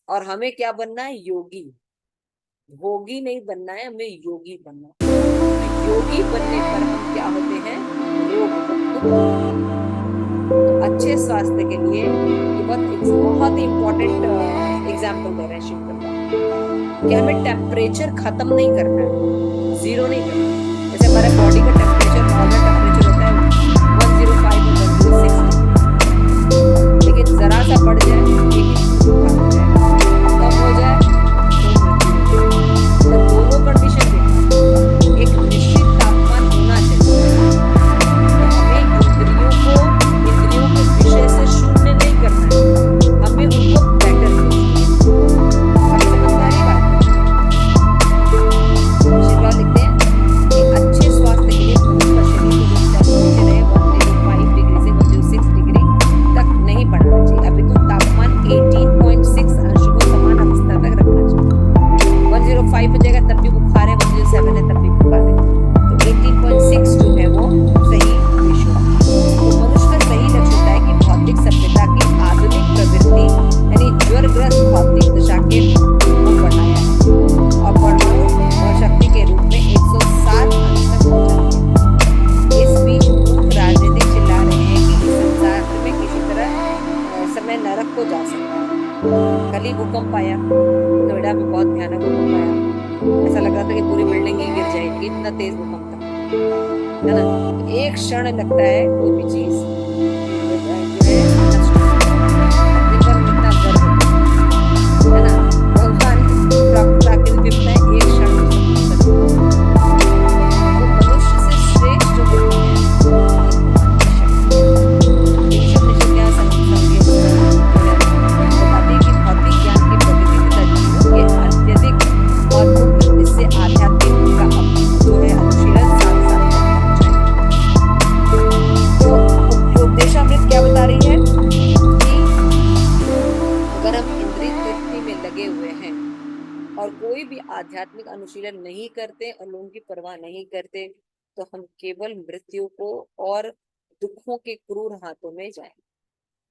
और हमें क्या बनना है? योगी। भोगी नहीं बनना है, हमें योगी बनना है। तो योगी बनने पर हम क्या होते हैं? रोग मुक्त। तो अच्छे स्वास्थ्य के लिए ये बहुत इंपॉर्टेंट एग्जाम्पल दे रहे हैं शिव प्रभुपाद कि हमें टेम्परेचर खत्म नहीं करना है, जीरो नहीं करना है। जैसे हमारे बॉडी का टेम्परेचर, नॉर्मल टेम्परेचर होता है 105 और 106, लेकिन जरा सा बढ़ जाए बुखार हो जाए, कम हो जाए तो मृत्यु हो जाए। तो दोनों कंडीशन देखना, एक निश्चित तापमान होना चाहिए। तो हमें इंद्रियों के विषय से शून्य नहीं करना है, हमें उनको बेटर यूज करना है। अब समझ में आ रही बात? शिवराज लिखते हैं कि अच्छे स्वास्थ्य के लिए मनुष्य का शरीर को जो टेम्परेचर है 105 डिग्री से 106 डिग्री तक नहीं बढ़ाना चाहिए। अभी तो तापमान 18.6 अंश को समान अवस्था तक रखना चाहिए। 105 हो जाएगा तब भी बुखार है, 107 है तब भी बुखार है, तो 18.6 जो है वो सही रेशो है। तो मनुष्य का सही लक्ष्य होता है कि भौतिक सभ्यता की आधुनिक प्रवृत्ति यानी ज्वरग्रस्त भौतिक दशा के को बढ़ाया है और परमाणु शक्ति के रूप में 107 अंश तक पहुंचा है। इस बीच मूर्ख राजनीतिक चिल्ला रहे हैं कि इस संसार में किसी तरह समय नरक को जा सकता है। कल ही भूकंप आया, नोएडा में बहुत भयानक भूकंप आया, ऐसा लग रहा था कि पूरी बिल्डिंग ही गिर जाएगी, इतना तेज भूकंप था, है ना। तो एक क्षण लगता है कोई भी चीज जो है नष्ट हो जाए, पर इतना गर्व है ना। भगवान प्राकृतिक विपदा एक क्षण में सब कुछ कर देता है। तो मनुष्य से श्रेष्ठ जो होती है वो भगवान की शक्ति है। ईश्वर निश्चय संकेत जो है बताती है कि भौतिक ज्ञान की प्रगति तथा जीवन के अत्यधिक और मुक्त इससे आध्यात्मिक का जो है अनुशीलन साथ साथ करना चाहिए। तो उपदेश अमृत क्या बता रही है कि अगर हम इंद्रिय तृप्ति में लगे हुए हैं और कोई भी आध्यात्मिक अनुशीलन नहीं करते और लोगों की परवाह नहीं करते, तो हम केवल मृत्यु को और दुखों के क्रूर हाथों में जाएंगे,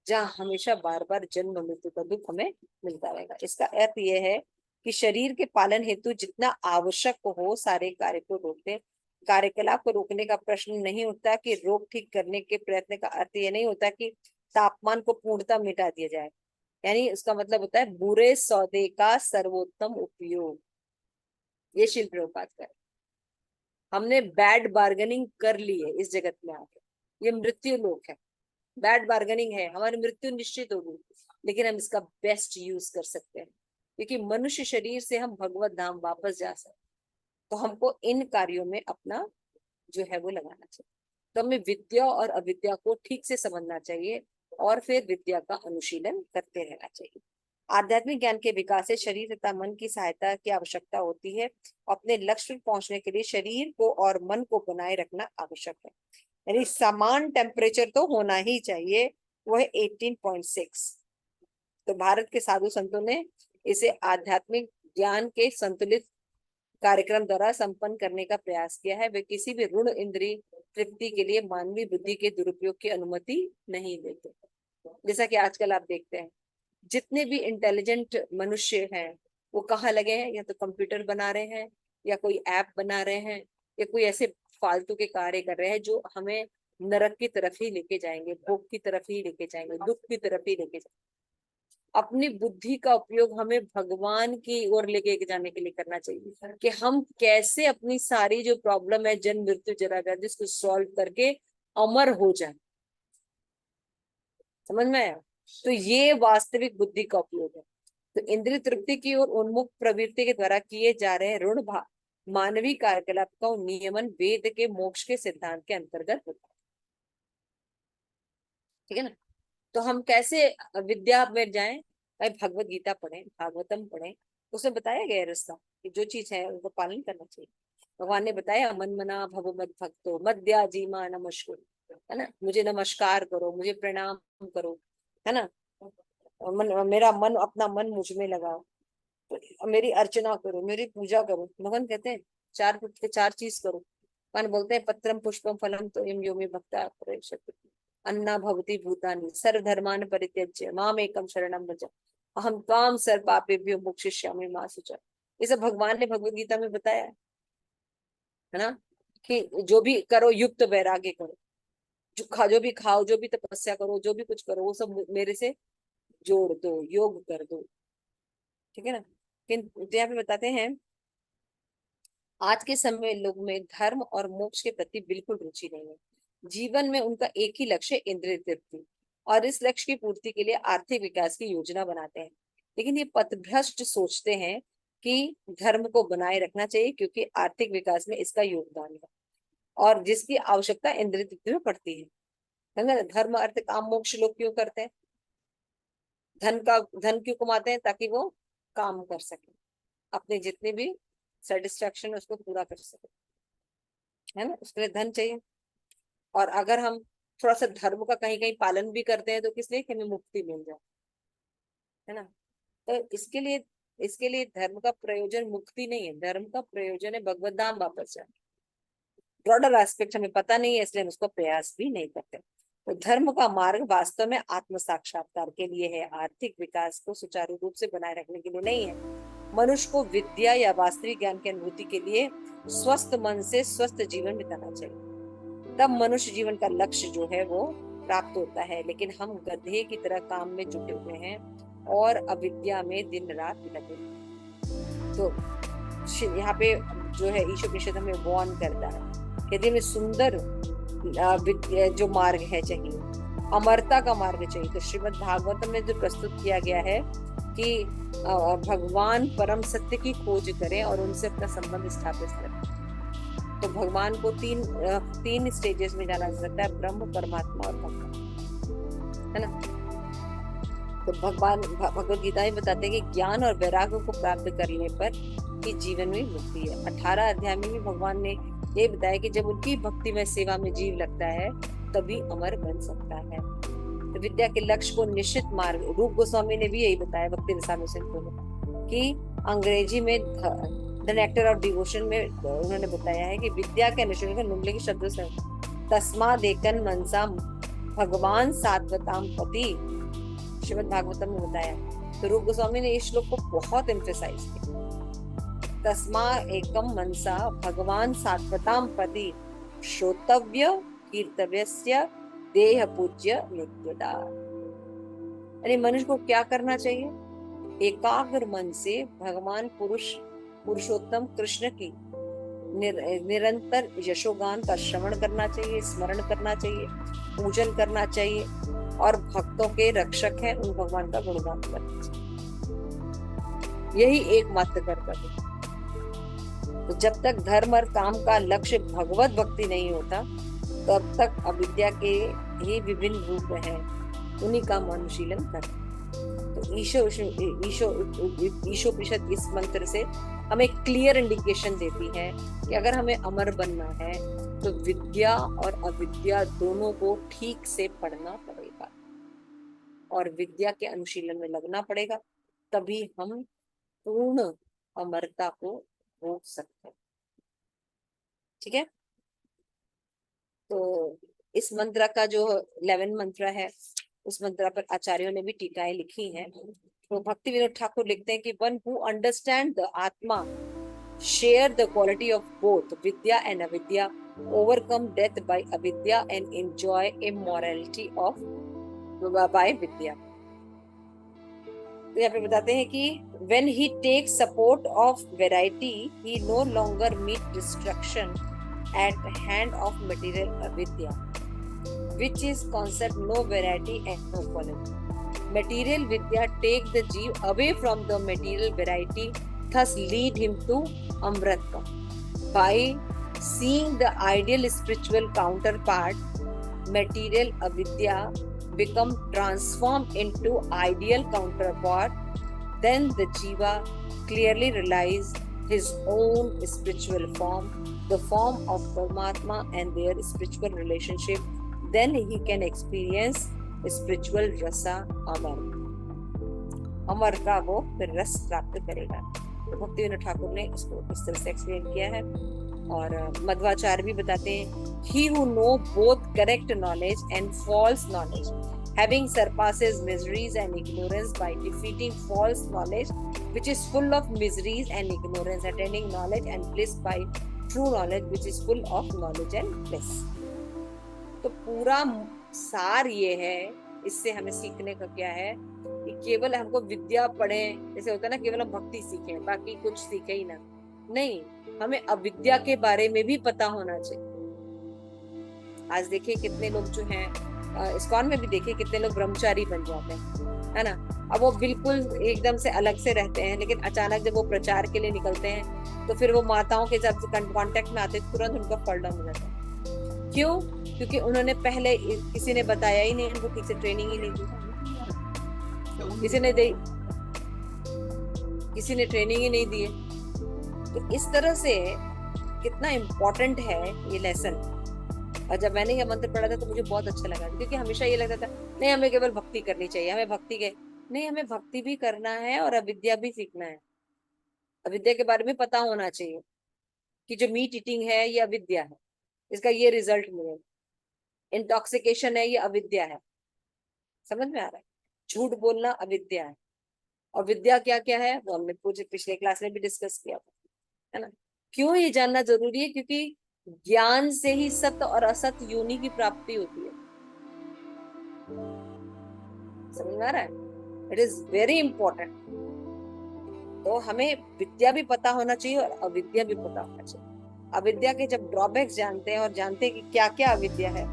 जहाँ हमेशा बार बार जन्म मृत्यु का दुख हमें मिलता रहेगा। इसका अर्थ यह है कि शरीर के पालन हेतु जितना आवश्यक हो सारे कार्य को रोकते, कार्यकलाप को रोकने का प्रश्न नहीं उठता। कि रोग ठीक करने के प्रयत्न का अर्थ यह नहीं होता कि तापमान को पूर्णतः मिटा दिया जाए, यानी उसका मतलब होता है बुरे सौदे का सर्वोत्तम उपयोग। ये शिल प्रभुपाद का है। हमने बैड बार्गेनिंग कर ली है इस जगत में आके, ये मृत्यु लोक है, बैड बार्गेनिंग है, हमारी मृत्यु निश्चित होगी, लेकिन हम इसका बेस्ट यूज कर सकते हैं, क्योंकि मनुष्य शरीर से हम भगवत धाम वापस जा सकते। तो हमको इन कार्यों में अपना जो है वो लगाना चाहिए। तो हमें विद्या और अविद्या को ठीक से समझना चाहिए और फिर विद्या का अनुशीलन करते रहना चाहिए। आध्यात्मिक ज्ञान के विकास से शरीर तथा मन की सहायता की आवश्यकता होती है। अपने लक्ष्य पर पहुंचने के लिए शरीर को और मन को बनाए रखना आवश्यक है, यानी समान टेम्परेचर तो होना ही चाहिए, वो है 18.6। तो भारत के साधु संतों ने इसे आध्यात्मिक ज्ञान के संतुलित कार्यक्रम द्वारा संपन्न करने का प्रयास किया है। वे किसी भी ऋण इंद्रिय तृप्ति के लिए मानवीय बुद्धि के दुरुपयोग की अनुमति नहीं देते। जैसा कि आजकल आप देखते हैं जितने भी इंटेलिजेंट मनुष्य हैं वो कहाँ लगे हैं, या तो कंप्यूटर बना रहे हैं, या कोई ऐप बना रहे हैं, या कोई ऐसे फालतू के कार्य कर रहे हैं जो हमें नरक की तरफ ही लेके जाएंगे, भोग की तरफ ही लेके जाएंगे, दुख की तरफ ही लेके जाएंगे। अपनी बुद्धि का उपयोग हमें भगवान की ओर लेके जाने के लिए करना चाहिए कि हम कैसे अपनी सारी जो प्रॉब्लम है, जन्म मृत्यु जरा व्याधि, इसको सॉल्व करके अमर हो जाए। समझ में आया? तो ये वास्तविक बुद्धि का उपयोग है। तो इंद्रिय तृप्ति की ओर उन्मुख प्रवृत्ति के द्वारा किए जा रहे ऋण मानवीय कार्यकलाप का नियमन वेद के मोक्ष के सिद्धांत के अंतर्गत होता है। ठीक है ना? तो हम कैसे विद्या में जाएं? भाई भगवत गीता पढ़ें, भागवतम पढ़ें, उसमें बताया गया है रास्ता कि जो चीज है उनको पालन करना चाहिए। भगवान ने बताया मन मना भव मद भक्तो मद्या जीमा नमस्कुर, है ना, मुझे नमस्कार करो, मुझे प्रणाम करो, है ना, मेरा मन, अपना मन मुझ में लगाओ, तो मेरी अर्चना करो, मेरी पूजा करो। भगवान कहते हैं चार चीज करो। भगवान बोलते हैं पत्रम पुष्पम फलम तो यम यो मे भक्ता प्रयच्छति अन्ना भवति भूतानि सर्वधर्मान् परित्यज्य माम एकम शरणम व्रज अहम त्वाम सर्व पापेभ्यो मोक्षयिष्यामि मा शुचः। ये सब भगवान ने भगवत गीता में बताया है ना, कि जो भी करो युक्त वैराग्य करो, जो भी खाओ, जो भी तपस्या करो, जो भी कुछ करो, वो सब मेरे से जोड़ दो, योग कर दो। ठीक है ना? तो यहाँ पे बताते हैं आज के समय लोग में धर्म और मोक्ष के प्रति बिल्कुल रुचि नहीं है। जीवन में उनका एक ही लक्ष्य इंद्रिय तृप्ति, और इस लक्ष्य की पूर्ति के लिए आर्थिक विकास की योजना बनाते हैं। लेकिन ये पथभ्रष्ट सोचते हैं कि धर्म को बनाए रखना चाहिए क्योंकि आर्थिक विकास में इसका योगदान है और जिसकी आवश्यकता इंद्रिय तृप्ति में पड़ती है ना। धर्म अर्थ काम मोक्ष लोग क्यों करते हैं? धन क्यों कमाते हैं? ताकि वो काम कर सके, अपने जितने भी सेटिस्फेक्शन उसको पूरा कर सके, है ना, उसके लिए धन चाहिए। और अगर हम थोड़ा सा धर्म का कहीं कहीं पालन भी करते हैं तो किस लिए? कि हमें मुक्ति मिल जाए, है ना। तो इसके लिए धर्म का प्रयोजन मुक्ति नहीं है, धर्म का प्रयोजन है भगवत धाम वापस जाए। ब्रॉडर एस्पेक्ट हमें पता नहीं है, इसलिए हम उसका प्रयास भी नहीं करते। तो धर्म का मार्ग वास्तव में आत्म साक्षात्कार के लिए है, आर्थिक विकास को सुचारू रूप से बनाए रखने के लिए नहीं है। मनुष्य को विद्या या वास्तविक ज्ञान की अनुभूति के लिए स्वस्थ मन से स्वस्थ जीवन बिताना चाहिए, तब मनुष्य जीवन का लक्ष्य जो है वो प्राप्त होता है। लेकिन हम गधे की तरह काम में जुटे हुए हैं और अविद्या में दिन रात लगे। तो यहाँ पे जो है ईशोपनिषद हमें वार्न करता है, कहते हैं सुंदर जो मार्ग है चाहिए, अमरता का मार्ग चाहिए। तो श्रीमद् भागवतम में जो प्रस्तुत किया गया है कि भगवान परम सत्य की खोज करें और उनसे अपना संबंध स्थापित करें। तो भगवान को तीन स्टेजेस में जाना जा सकता है, ब्रह्म, परमात्मा और भगवान, है ना। तो भगवान भगवत गीता में बताते हैं कि ज्ञान और वैराग्य को प्राप्त करने पर ही जीवन में मुक्ति है। 18 अध्याय में भी भगवान ने ये बताया कि जब उनकी भक्ति में सेवा में जीव लगता है तभी अमर बन सकता है। तो विद्या के लक्ष्य को निश्चित मार्ग, रूप गोस्वामी ने भी यही बताया भक्ति रसायन सिंधु में, कि अंग्रेजी में द नेक्टर ऑफ डिवोशन में उन्होंने बताया है कि विद्या के अनुष्ठान निम्नलिखित शब्दों से तस्मा देकन मनसा भगवान सात्वताम पति, श्रीमद् भागवतम में बताया। तो रूप गोस्वामी ने इस श्लोक को बहुत एम्फेसाइज किया, तस्मा एकम मनसा भगवान सात्वताम पति श्रोतव्य कीर्तव्यस्य देह पूज्य नित्यदा। अरे मनुष्य को क्या करना चाहिए? एकाग्र मन से भगवान पुरुषोत्तम कृष्ण की निरंतर यशोगान का श्रवण करना चाहिए, स्मरण करना चाहिए, पूजन करना चाहिए और भक्तों के रक्षक हैं उन भगवान का गुणगान करना चाहिए। यही एकमात्र कर्तव्य है। तो जब तक धर्म और काम का लक्ष्य भगवत भक्ति नहीं होता तब तक अविद्या के ही विभिन्न रूप हैं, उन्हीं का अनुशीलन कर। तो ईशोपनिषद इस मंत्र से हमें क्लियर इंडिकेशन देती है कि अगर हमें अमर बनना है तो विद्या और अविद्या दोनों को ठीक से पढ़ना पड़ेगा और विद्या के अनुशीलन में लगना पड़ेगा, तभी हम पूर्ण अमरता को हो सकते हैं। ठीक है, तो इस मंत्र का जो 11 मंत्र है, उस मंत्र पर आचार्यों ने भी टीकाएं लिखी हैं। तो भक्ति विनोद ठाकुर लिखते हैं कि one who understand the atma share the quality of both vidya and avidya, overcome death by avidya and enjoy immorality of by vidya. तो यहाँ पे बताते हैं कि when he takes support of variety, he no longer meet destruction at hand of material avidya, which is concept no variety and no quality. Material vidya take the jeev away from the material variety, thus lead him to amrata. By seeing the ideal spiritual counterpart, material avidya become transformed into ideal counterpart. Then the jiva clearly realize his own spiritual form, the form of Paramatma and their spiritual relationship. Then he can experience spiritual rasa amar. अमर का वो फिर रस प्राप्त करेगा। तो भक्ति विनोद ठाकुर ने इसको इस तरह से एक्सप्लेन किया है। और मध्वाचार्य भी बताते हैं, he who know both correct knowledge and false knowledge, having surpasses miseries and ignorance by defeating false knowledge, which is full of miseries and ignorance, attaining knowledge and bliss by true knowledge, which is full of knowledge and bliss. तो पूरा सार ये है, इससे हमें सीखने का क्या है कि केवल हमको विद्या पढ़े, जैसे होता है ना, केवल हम भक्ति सीखें बाकी कुछ सीखे ही ना, नहीं, हमें अविद्या के बारे में भी पता होना चाहिए। आज देखिए कितने लोग जो हैं इस्कॉन में भी देखिए कितने लोग ब्रह्मचारी बन जाते हैं, है ना। अब वो बिल्कुल एकदम से अलग से रहते हैं, लेकिन अचानक जब वो प्रचार के लिए निकलते हैं तो फिर वो माताओं के जब कांटेक्ट में आते हैं तुरंत उनका फल हो जाता है। क्यों? क्योंकि उन्होंने पहले किसी ने बताया ही नहीं, उनको किसी ट्रेनिंग ही नहीं दी, किसी ने ट्रेनिंग ही नहीं दी है। तो इस तरह से कितना इम्पोर्टेंट है ये लेसन। और जब मैंने ये मंत्र पढ़ा था तो मुझे बहुत अच्छा लगा, क्योंकि हमेशा ये लगता था नहीं हमें केवल भक्ति करनी चाहिए, हमें भक्ति के नहीं, हमें भक्ति भी करना है और अविद्या भी सीखना है। अविद्या के बारे में पता होना चाहिए कि जो मीट ईटिंग है ये अविद्या है, इसका ये रिजल्ट मिलेगा। इंटॉक्सिकेशन है ये अविद्या है, समझ में आ रहा है? झूठ बोलना अविद्या है। और विद्या क्या क्या है वो हमने पिछले क्लास में भी डिस्कस किया था, है ना। क्यों ये जानना जरूरी है? क्योंकि ज्ञान से ही सत्य और असत्य योनि की प्राप्ति होती है। समझ में आ रहा है? It is very important. तो हमें विद्या भी पता होना चाहिए और अविद्या भी पता होना चाहिए। अविद्या के जब ड्रॉबैक्स जानते हैं और जानते हैं कि क्या क्या अविद्या है,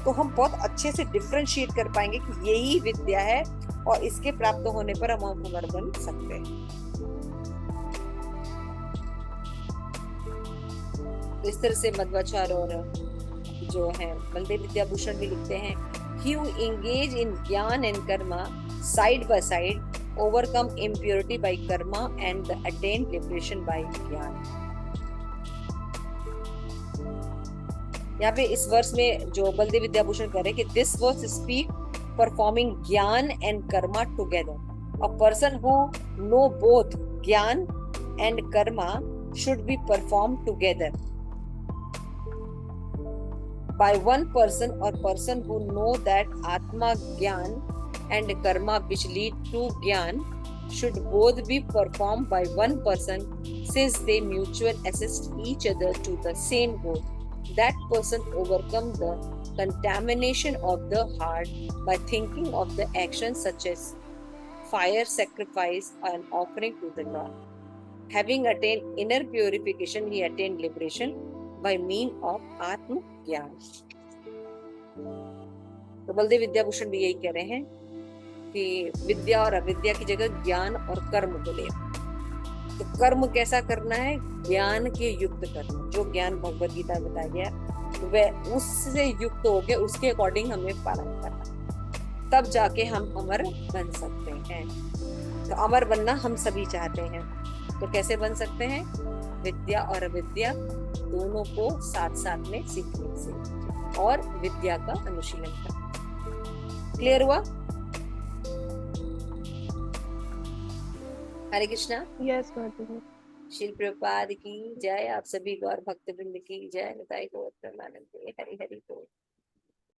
तो हम बहुत अच्छे से डिफरेंशिएट कर पाएंगे कि यही विद्या है और इसके प्राप्त होने पर हम अमर बन सकते हैं। तो इस तरह से मध्वाचार्य और जो है बलदेव विद्याभूषण भी लिखते हैं, he who engage in ज्ञान and Karma side by side overcome impurity by karma and attain liberation by ज्ञान। यहाँ पे इस वर्ष में जो बलदेव विद्याभूषण कह रहे हैं कि this verse speak performing gyan and karma together. A person who know both gyan and karma should be perform together by one person, or person who know that atma gyan and karma which lead to gyan should both be performed by one person, since they mutually assist each other to the same goal. That person overcome the contamination of the heart by thinking of the actions such as fire, sacrifice and offering to the Lord. Having attained inner purification, he attained liberation by means of आत्म ज्ञान। तो बलदेव विद्याभूषण भी यही कह रहे हैं कि विद्या और अविद्या की जगह ज्ञान और कर्म को ले। तो कर्म कैसा करना है? ज्ञान के युक्त करना। जो ज्ञान भगवद गीता में बताया गया वह उससे युक्त होके उसके अकॉर्डिंग हमें पालन करना, तब जाके हम अमर बन सकते हैं। तो अमर बनना हम सभी चाहते हैं, तो कैसे बन सकते हैं? विद्या और अविद्या दोनों को साथ साथ में सीखने से और विद्या का अनुशीलन करना। क्लियर हुआ? हरे कृष्णा। यस माता जी। शिल प्रपाद की जय। आप सभी गौर भक्त वृंद की जय। निताई गौर प्रेमानंद। हरि हरि बोल।